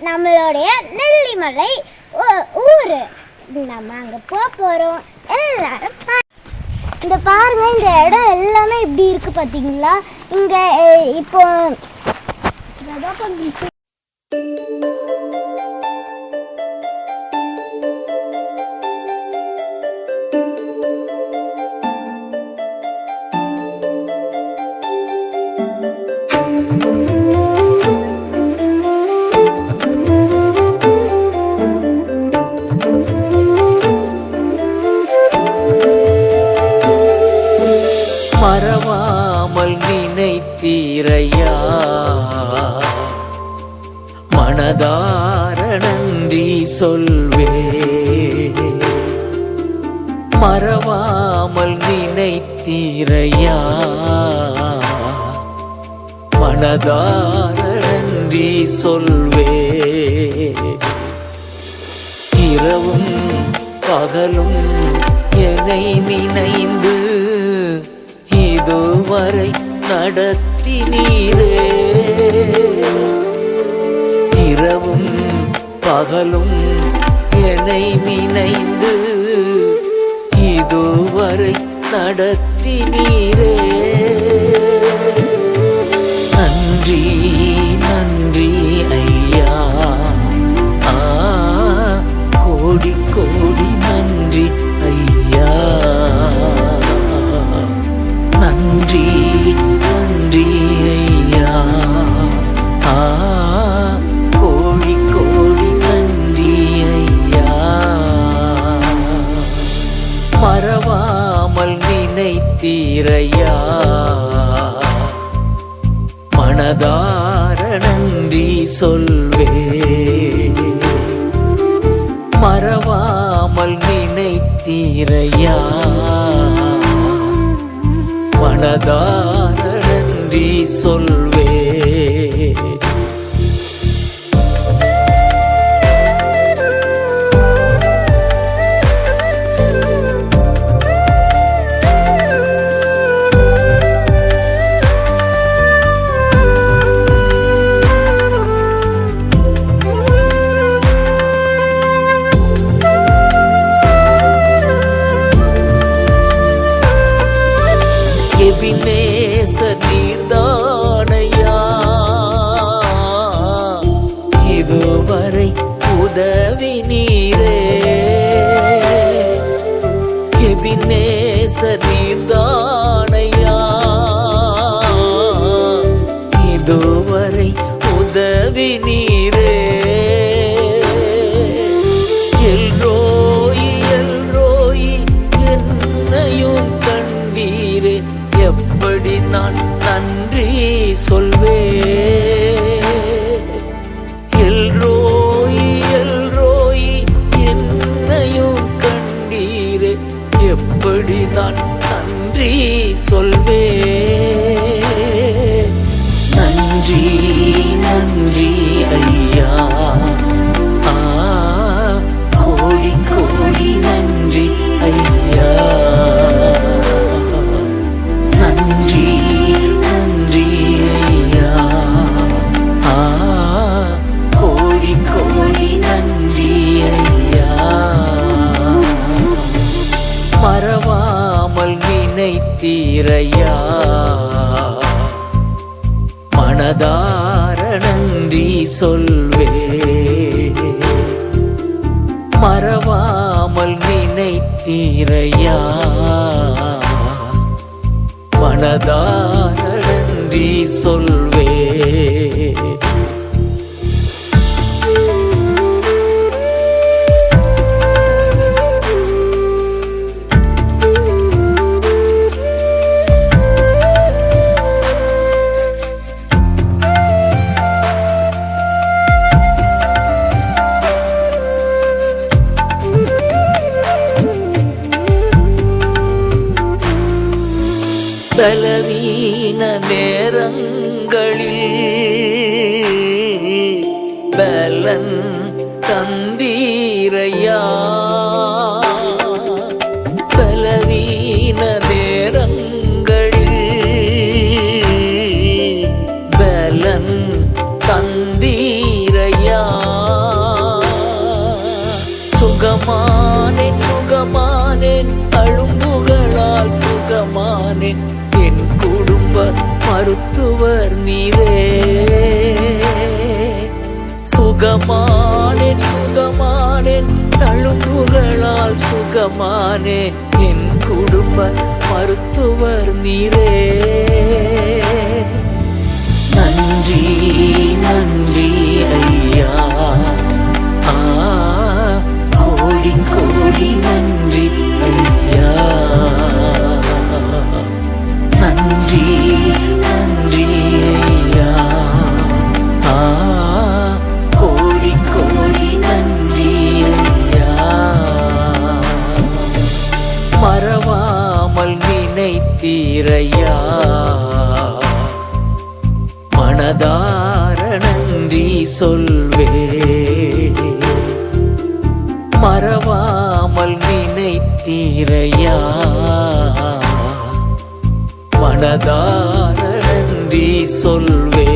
நம்மளுடைய நெல்லிமலை ஊர். நம்ம அங்கே போகிறோம். எல்லாரும் இந்த பாருங்க, இந்த இடம் எல்லாமே இப்படி இருக்கு பார்த்தீங்களா? இங்கே இப்போ மறவாமல் நினைத்தீரையா, மனதார நன்றி சொல்வே. மறவாமல் நினைத்தீரையா, மனதார நன்றி சொல்வே. இரவும் பகலும் என்னை நினைந்து இதுவரை நடத்தினீரே. இரவும் பகலும் என்னை நினைந்து இதுவரை நடத்தினீரே. நன்றி நன்றி ஐயா, கோடி கோடி நன்றி ஐயா. நன்றி நன்றி ஐயா, கோடி கோடி நன்றி ஐயா. மறவாமல் நினைத்தீரையா, மனதார நன்றி சொல்வே. மறவாமல் நினைத்தீரையா, மனதார நன்றி சொல்வே. எபினேச நீர்தானையா, இதுவரை உதவி நீரே. எபினேச நீர்தானையா, இதுவரை உதவி நீரே. எல்ரோயி எல்ரோயி என்னையும் கண்டீரே. எப்படி நான் நன்றி சொல்வே. எல்ரோயி எல்ரோயி என்னையும் கண்டீரே. எப்படி நான் நன்றி சொல்வே. நன்றி நன்றி ஐயா, கோடி கோடி நன்றி ஐயா. நன்றி நன்றி ஐயா, கோடி கோடி நன்றி ஐயா. மறவாமல் நினைத்தீரையா, மனதார நன்றி சொல்வே. மறவாமல் நினைத்தீரையா, மனதார நன்றி சொல்வே. பலவீன நேரங்களில் பலன் தந்தீரையா. பலவீன நேரங்களில் பலன் தந்தீரையா. மருத்துவர் நீரே. சுகமானேன் சுகமானேன் தழும்புகளால் சுகமானே என் குடும்ப மருத்துவர் நீரே. நன்றி நன்றி ஐயா, கோடி கோடி நன்றி ஐயா. நன்றி நன்றி ஐயா, கோடி கோடி நன்றி ஐயா. மறவாமல் நினைத்தீரையா, மனதார நன்றி சொல்வே. மறவாமல் நினைத்தீரையா, மனதார நன்றி சொல்வே.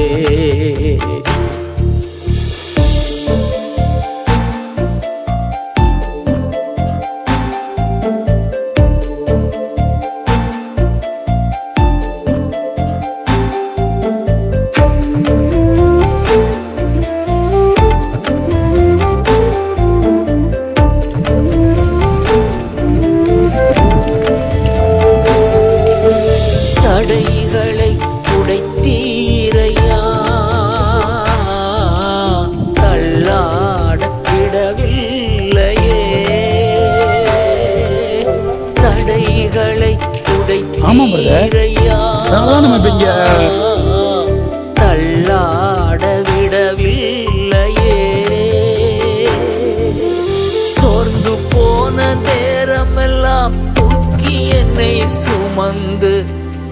தடைகளை உடைத்தீரையா, தள்ளாட விடவில்லையே. தடைகளை உடைத்தீரையா, தள்ளாட விடவில்லையே. சோர்ந்து போன நேரமெல்லாம் தூக்கி என்னை சுமந்து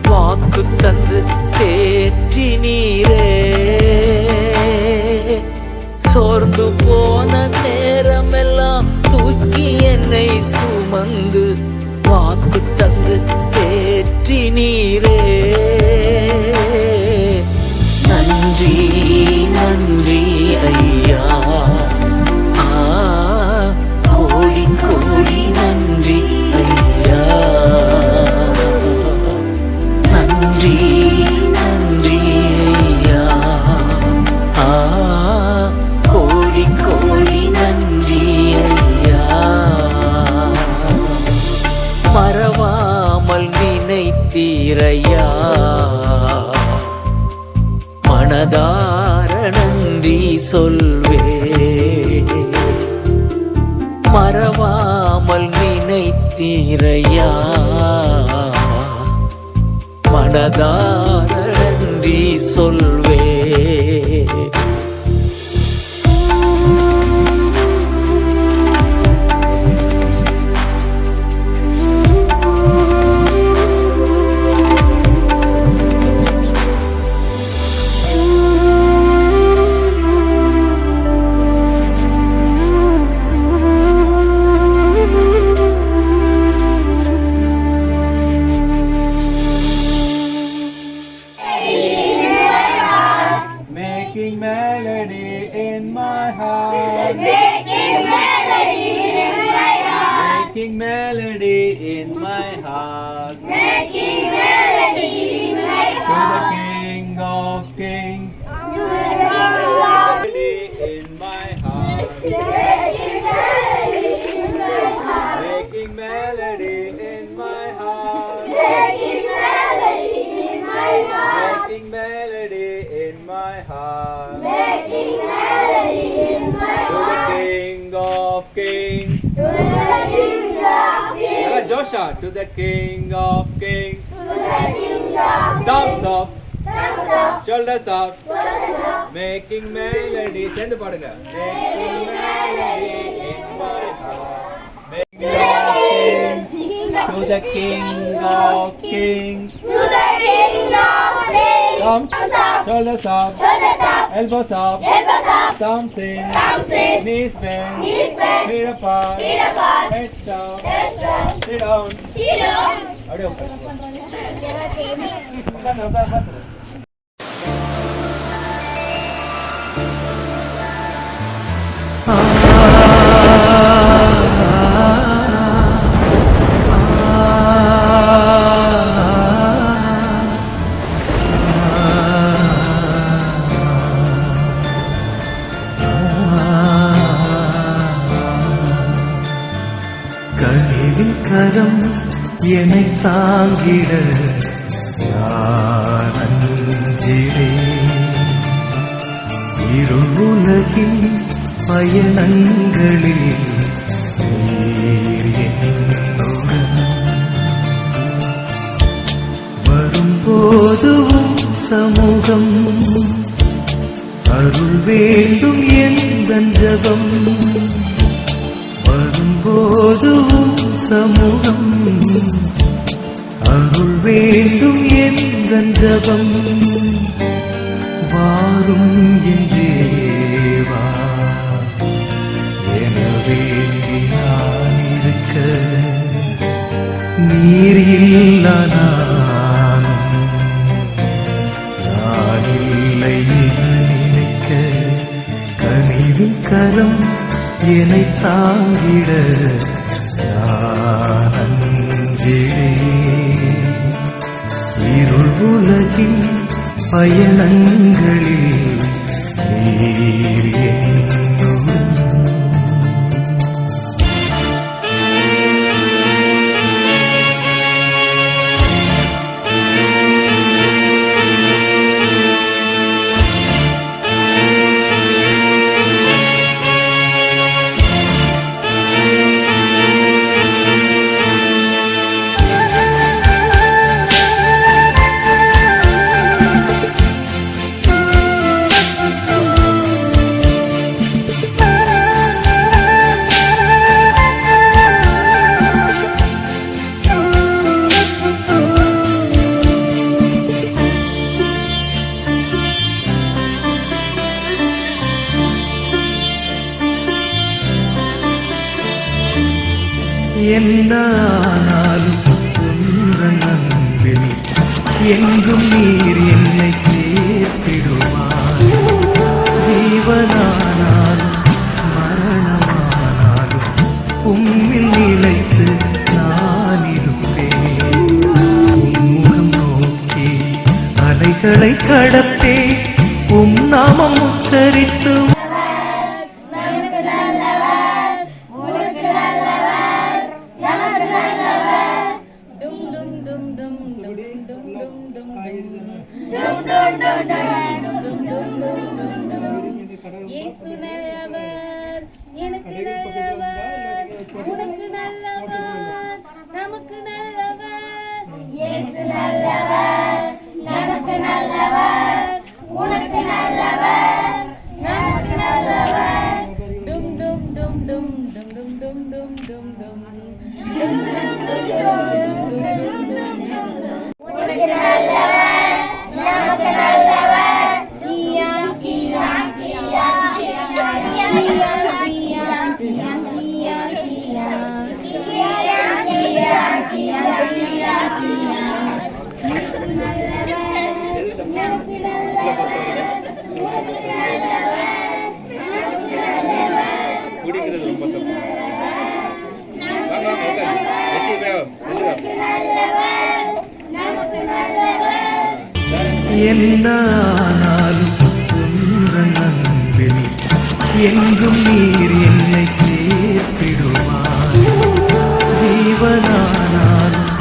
வாக்கு தந்து தேற்றி நீரே. சோர்ந்து போன நேரமெல்லாம் தூக்கி என்னை சுமந்து வாக்கு தந்து தேற்றி நீரே. நன்றி நன்றி ஐயா, கோடி கோடி நன்றி ஐயா. நன்றி நன்றி ஐயா, கோடி கோடி நன்றி ஐயா. மறவாமல் நினைத்தீரையா, மனதார நன்றி சொல்வே. மறவாமல் நினைத்தீரையா, மனதார நன்றி சொல்வே. Making melody in my heart. Making melody in my heart. Making melody in my heart. Making melody in my To the heart. King of Kings. Melody Melody in my heart. in my heart. Making melody in my heart. Making melody in my heart. Making melody in my heart. Making melody in my To the heart. King of Kings. To the King of Kings. Hello, Joshua. To the King of Kings. To the King of Thumbs up. Thumbs up. Shoulders up. Shoulders up. Making melody. சேர்ந்து பாடுங்க. Making melody in my heart. Making to the King of Kings. To the King of Kings. Thumbs, Thumbs up. shoulders up, Shoulders up. elbows up, Elbows up. thumbs in, Thumbs in. knees bent, Knees bent. feet apart, Feet apart. heads down, Heads down. sit down. Sit down. அப்படியே உட்காரு. என்னை தாங்கிட நான் அஞ்சிடேன். இருள் உலகின் பயணங்களில் நீர் என்னுடன் வரும்போதும் சமூகம் அருள் வேண்டும் எந்தன் ஜபம். வரும்போதும் சமூகம் அருள் வேண்டும் எந்தன் ஜபம். வாரும் என் தேவா என வேண்டி நான் இருக்க, நீர் இல்லா நானும் நான் இல்லை என நினைக்க, கனிவின் கரம் என்னை தாங்கிட நான் அஞ்சிடேன். இருள் உலகின் பயணங்களில் நீர் என்னுடன். என்னானாலும் உந்தன் அன்பில் எங்கும் நீர் என்னை சேர்த்திடுவார். ஜீவனானாலும் மரணமானாலும் உம்மில் நிலைத்து நான் இருப்பேன். உம்முகம் நோக்கி அலைகளை கடப்பே, உம் நாமம் உச்சரித்து இயேசு நல்லவர், எனக்கு நல்லவர், உனக்கு நல்லவர், நமக்கு நல்லவர். இயேசு நல்லவர், நமக்கு நல்லவர், உனக்கு நல்லவர், நமக்கு நல்லவர். டும் டும் டும் டும் டும் டும் டும் டும் டும் டும் டும் உனக்கு நல்லவர், நமக்கு நல்லவர். கியா கியா கியா கியா கியா கியா கியா கியா கியா கியா கியா கியா. இயேசு நல்லவர், நமக்கு நல்லவர், உனக்கு நல்லவர், நமக்கு நல்லவர். குடிக்கிறது ரொம்ப தப்பு. நமக்கு நல்லவர், நமக்கு நல்லவர். என்னானாலும் உந்தன் அன்பில் எங்கும் நீர் என்னை சேர்த்திடுவார். ஜீவனானாலும்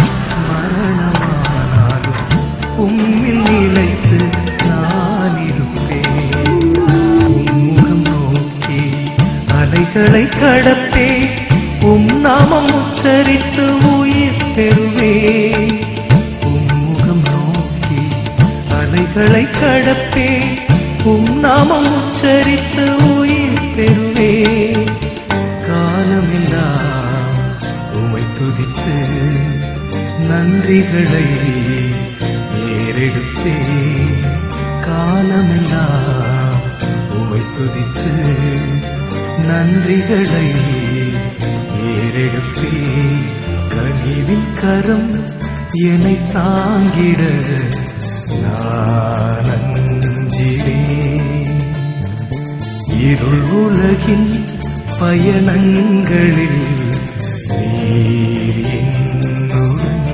மரணமானாலும் உம்மில் நிலைத்து நான் இருப்பேன். உம்முகம் நோக்கி அலைகளை கடப்பே, உம் நாமம் உச்சரித்து உயிர் பெறுவேன். உம்முகம் நோக்கி அலைகளை கடப்பே, உம் நாமம் உச்சரித்து உயிர் பெறுவேன். காலமெல்லாம் உம்மை துதித்து நன்றிகளை ஏறெடுப்பேன். காலமெல்லாம் உம்மை துதித்து நன்றிகளை ஏறெடுப்பேன். கனிவின் கரம் என்னை தாங்கிட நான் அஞ்சிடேன். இருள் உலகின் பயணங்களில் நீர் என்னுடன்.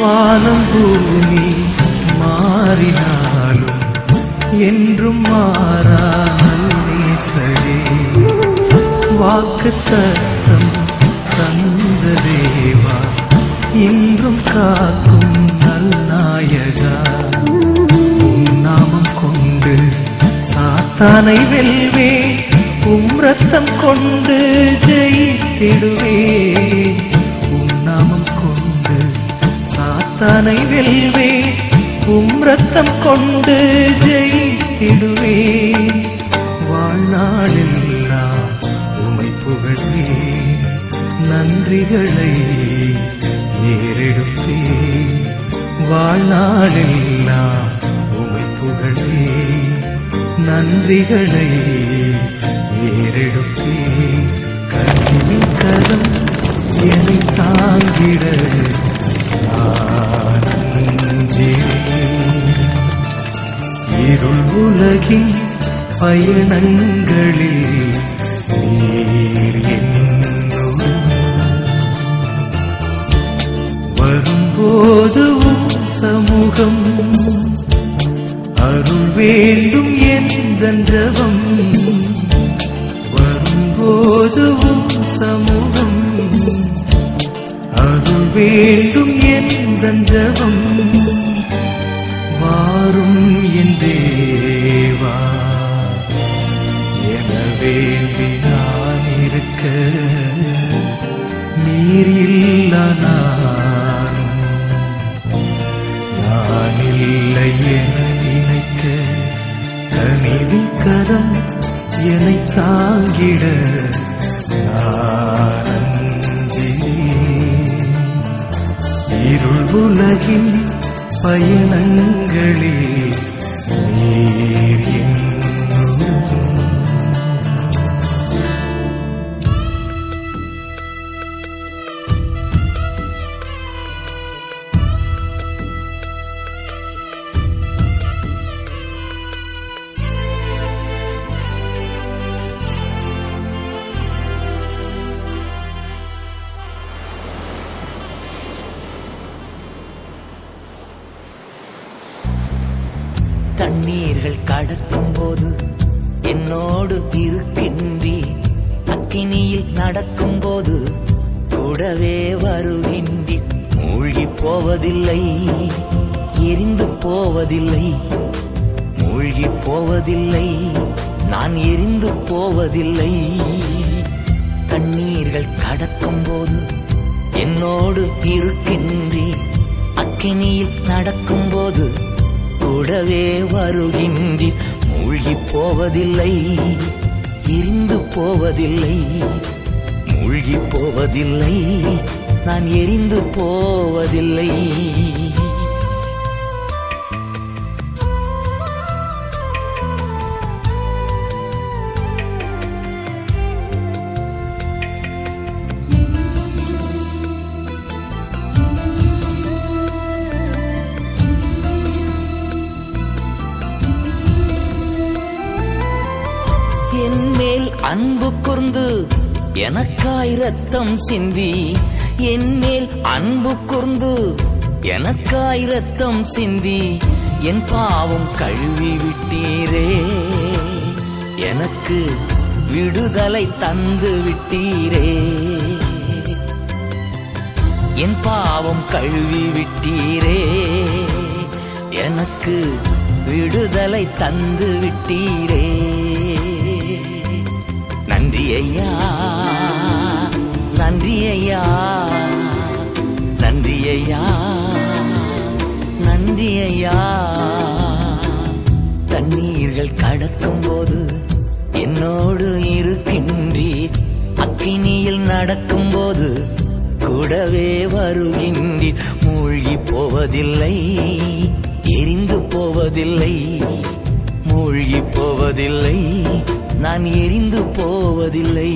வானம் பூமி மாறினாலும் என்றும் மாறாமல் நேசரே வாக்கு தத்தம் தந்த தேவா இன்றும் காக்கும் நல்நாயகா உம் நாமம் கொண்டு சாத்தானை வெல்வே உம் ரத்தம் கொண்டு ஜெயித்திடுவே உம் நாமம் கொண்டு சாத்தானை வெல்வே உம் ரத்தம் கொண்டு ஜெயித்திடுவே வாழ்நாளெல்லாம் உமை புகழ்வே நன்றிகளை ஏறெடுப்பே வாழ்நாளெல்லாம் உமை புகழ்வே நன்றிகளை ஏறெடுப்பே கனிவின் கரம் என்னை தாங்கிட நான் அஞ்சினேன். இருள் உலகின் பயணங்களில் நீர் என்னுடன் வரும்போது உம் சமூகம் அருள் வேண்டும் எந்தன் ஜெபம் வரும்போது உம் சமூகம் அருள் வேண்டும் எந்தன் ஜெபம் வாரும் என் தேவா என வேண்டி நான் இருக்க நீர் இல்லா நானும் நான் இல்லை என நினைக்க கனிவின் கரம் என்னை தாங்கிட நான் அஞ்சினேன். இருள் உலகின் பயணங்களில் நீர் என்னுடன் தண்ணீர்கள் கடக்கும் போது என்னோடு இருக்கின்றி அக்கினியில் நடக்கும் போது கூடவே வருகின்றி மூழ்கி போவதில்லை எரிந்து போவதில்லை மூழ்கி போவதில்லை நான் எரிந்து போவதில்லை தண்ணீர்கள் கடக்கும் போது என்னோடு இருக்கின்றி அக்கினியில் நடக்கும் போது கூடவே வருகின்றி மூழ்கி போவதில்லை எரிந்து போவதில்லை மூழ்கி போவதில்லை நான் எரிந்து போவதில்லை என்மேல் அன்பு கூர்ந்து எனக்காய் ரத்தம் சிந்தி என்மேல் அன்பு கூர்ந்து எனக்காய் ரத்தம் சிந்தி என் பாவம் கழுவி விட்டீரே எனக்கு விடுதலை தந்து விட்டீரே என் பாவம் கழுவி விட்டீரே எனக்கு விடுதலை தந்து விட்டீரே நன்றி ஐயா நன்றி ஐயா நன்றி ஐயா நன்றி ஐயா தண்ணீர்கள் கடக்கும் போது என்னோடு இருக்கின்றி அக்கினியில் நடக்கும் போது கூடவே வருகின்றி மூழ்கி போவதில்லை எரிந்து போவதில்லை மூழ்கி போவதில்லை நான் எரிந்து போவதில்லை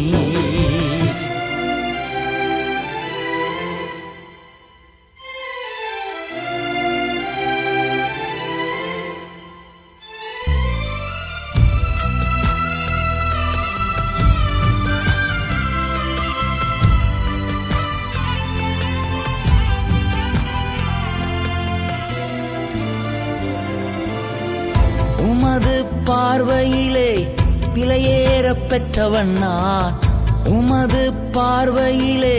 உமது பார்வையிலே விலையேற பெற்றவன் நான், உமது பார்வையிலே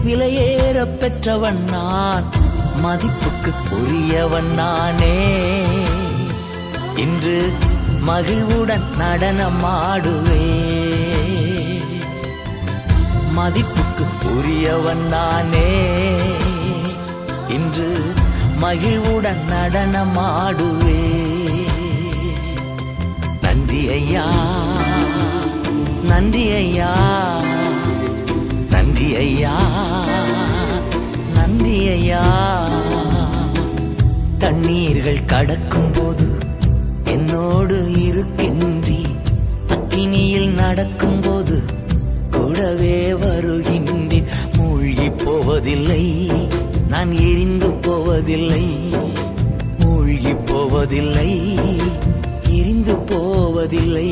விலையேற பெற்றவன் நான், மதிப்புக்கு உரியவன் நானே. இன்று மகிழ்வுடன் நடனமாடுவே, மதிப்புக்கு உரியவன் நானே. இன்று மகிழ்வுடன் நடனமாடுவே. நன்றி ஐயா, நன்றி ஐயா, நன்றி ஐயா, நன்றி ஐயா. தண்ணீர்கள் கடக்கும் போது என்னோடு இருக்கின்றி, அக்கினியில் நடக்கும் போது கூடவே வருகின்றேன். மூழ்கி போவதில்லை, நான் எரிந்து போவதில்லை, மூழ்கி போவதில்லை, எரிந்து போவதில்லை.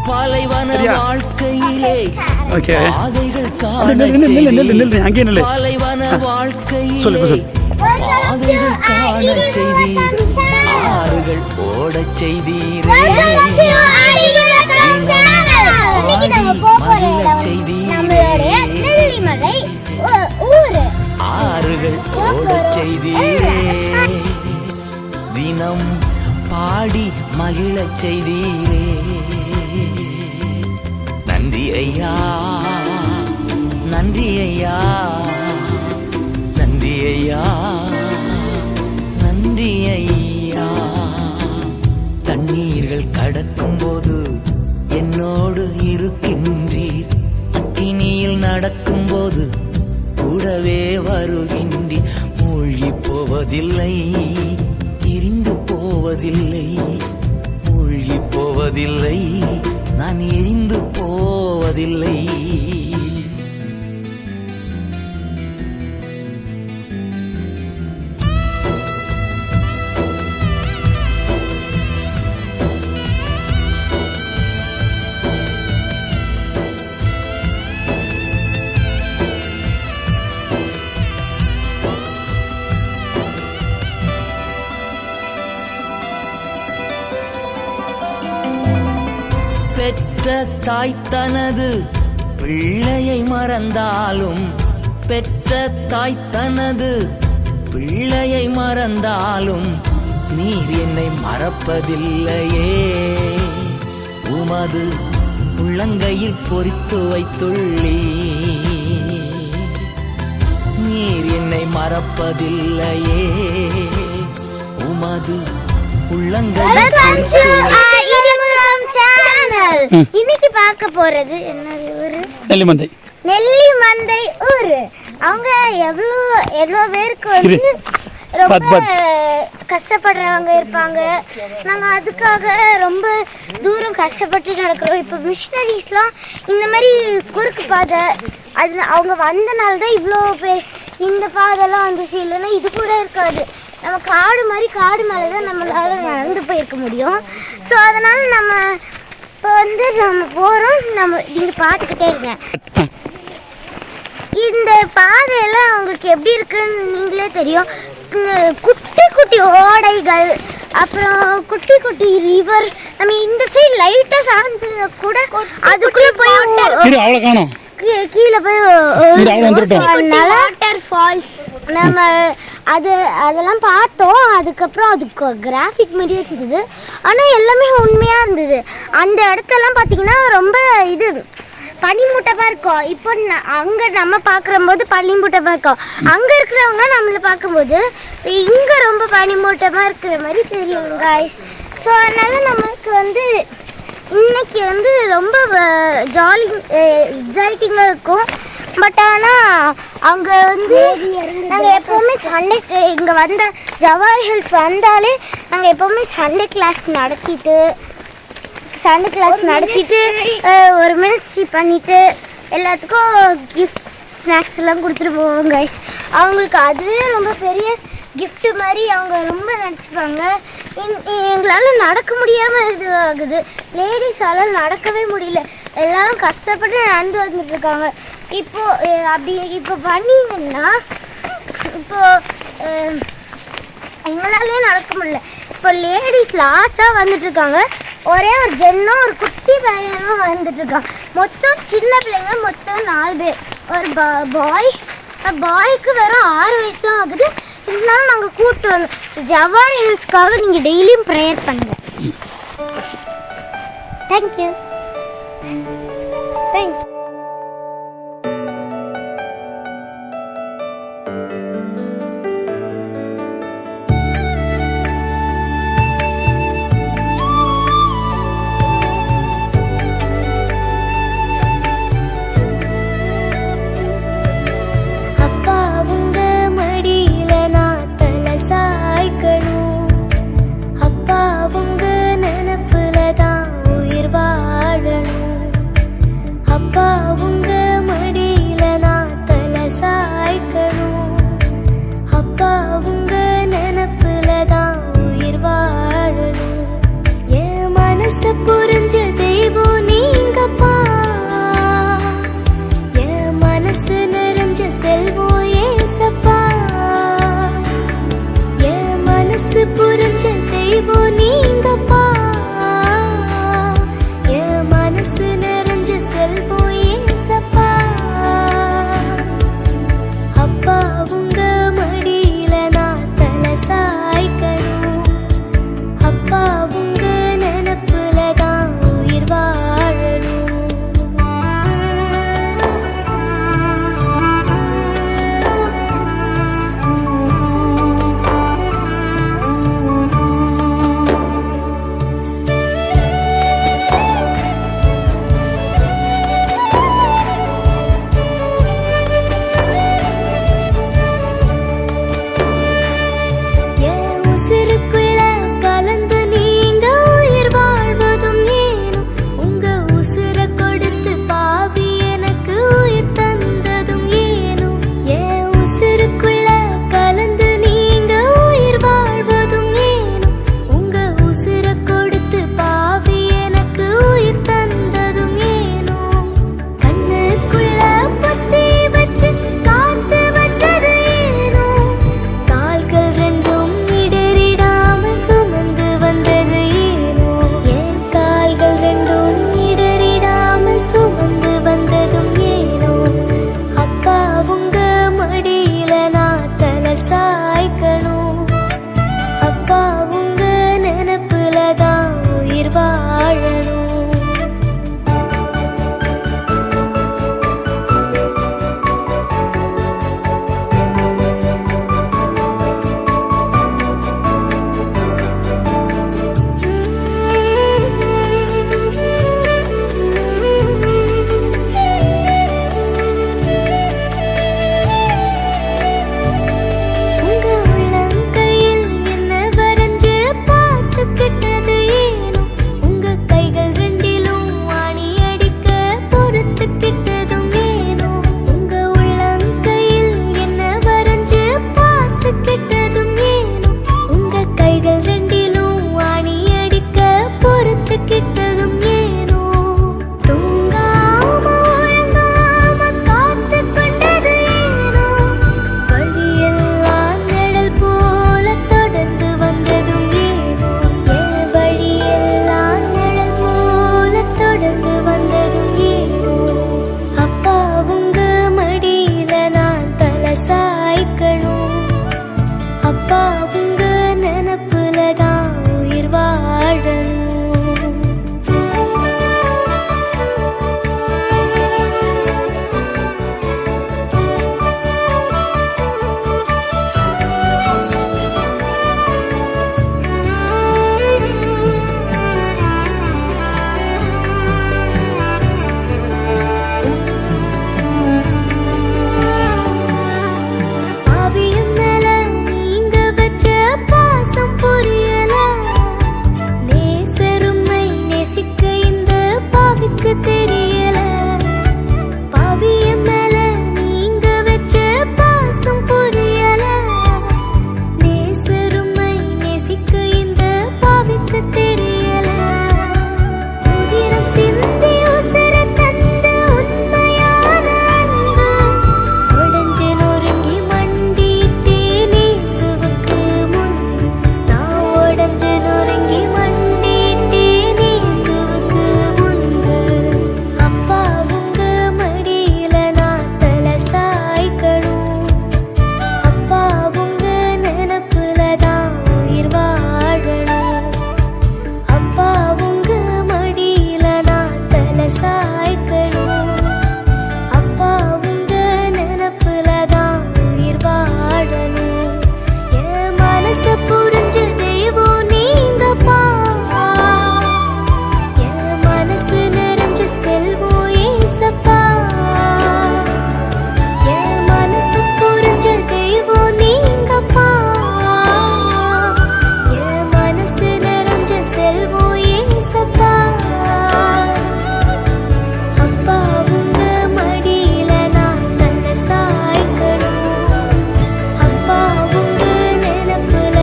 பாலைவன வாழ்க்கையிலே பாதைகள் காண செய்தி, பாலைவன வாழ்க்கையிலே பாதைகள் காண செய்தி, ஆறுகள் ஓடச் செய்தீரே, ஆறுகள் ஓடச் செய்தீரே, தினம் பாடி மகிழச் செய்தீரே. நன்றி ஐயா, நன்றி ஐயா, நன்றி ஐயா, நன்றி ஐயா. தண்ணீர்கள் கடக்கும் போது என்னோடு இருக்கின்றீர், அக்கினியில் நடக்கும் போது கூடவே வருகின்றீர். மூழ்கி போவதில்லை, எரிந்து போவதில்லை, மூழ்கி போவதில்லை, நான் எரிந்து போவதில்லை. பெற்ற தாய் தனது பிள்ளையை மறந்தாலும், பெற்ற தாய் தனது பிள்ளையை மறந்தாலும், நீர் என்னை மறப்பதில்லையே. உமது உள்ளங்கையில் பொறித்து வைத்துள்ளீ, நீர் என்னை மறப்பதில்லையே. உமது உள்ளங்கையில் பொறித்து இன்னைக்கு பார்க்க போறது என்ன ஊரு? நெல்லிமந்தை. நெல்லிமந்தை ஊரு. அவங்க எவ்வளோ பேருக்கு வந்து ரொம்ப கஷ்டப்படுறவங்க இருப்பாங்க. நாங்கள் அதுக்காக ரொம்ப தூரம் கஷ்டப்பட்டு நடக்கிறோம். இப்போ மிஷினரிஸ்லாம் இந்த மாதிரி குறுக்கு பாதை அது அவங்க வந்தனால தான் இவ்வளோ பேர் இந்த பாதைலாம் வந்துச்சு. இல்லைன்னா இது கூட இருக்காது. நம்ம காடு மாதிரி காடு மேலே தான் நம்மளால நடந்து போயிருக்க முடியும். ஸோ அதனால் நம்ம இப்போ வந்து நம்ம போகிறோம். நம்ம நீங்கள் பார்த்துக்கிட்டே இருங்க. இந்த பாதையெல்லாம் உங்களுக்கு எப்படி இருக்குன்னு நீங்களே தெரியும். குட்டி குட்டி ஓடைகள், அப்புறம் குட்டி குட்டி ரிவர். நம்ம இந்த சைடு லைட்டாக சாஞ்சினா கூட அதுக்குள்ளே போய் கீழே போய் வாட்டர் ஃபால்ஸ் நம்ம அதெல்லாம் பார்த்தோம். அதுக்கப்புறம் அதுக்கு கிராஃபிக் மாதிரியே இருந்தது. ஆனால் எல்லாமே உண்மையாக இருந்தது. அந்த இடத்தெல்லாம் பார்த்தீங்கன்னா ரொம்ப இது பனிமூட்டமாக இருக்கும். இப்போ அங்கே நம்ம பார்க்குறம்போது பனிமூட்டமாக இருக்கும். அங்கே இருக்கிறவங்க நம்மளை பார்க்கும்போது இங்கே ரொம்ப பனிமூட்டமாக இருக்கிற மாதிரி தெரியும் காய்ஸ். ஸோ அதனால் நமக்கு வந்து இன்னைக்கு வந்து ரொம்ப எக்ஸைட்டிங்காக இருக்கும். பட் ஆனால் அங்கே வந்து நாங்கள் எப்போவுமே சண்டே இங்கே வந்த ஜவாஹர் ஹில்ஸ் வந்தாலே நாங்கள் எப்போவுமே சண்டே கிளாஸ் நடத்திட்டு ஒரு மினிஸ்ட்ரி பண்ணிவிட்டு எல்லாத்துக்கும் கிஃப்ட்ஸ் ஸ்நாக்ஸ் எல்லாம் கொடுத்துட்டு போவோம் கைஸ். அவங்களுக்கு அதுவே ரொம்ப பெரிய gift மாதிரி அவங்க ரொம்ப நினச்சிப்பாங்க. எங்களால் நடக்க முடியாமல் இது ஆகுது. லேடிஸால் நடக்கவே முடியல. எல்லாரும் கஷ்டப்பட்டு நடந்து வந்துட்டு இருக்காங்க. இப்போ பண்ணிங்கன்னா எங்களாலே நடக்க முடியல. இப்போ லேடிஸ் லாஸ்ட்டாக வந்துட்டு இருக்காங்க. ஒரே ஒரு ஜென்னும் ஒரு குட்டி பையனும் வந்துட்டு இருக்காங்க. மொத்தம் சின்ன பிள்ளைங்க மொத்தம் 4 பேர். ஒரு பாய்க்கு வெறும் 6 வயசு தான் ஆகுது. இருந்தாலும் நாங்கள் கூப்பிட்டு வந்தோம். ஜவார் ஹில்ஸ்க்காக நீங்கள் டெய்லியும் ப்ரேயர் பண்ணுங்க. தேங்க்யூ.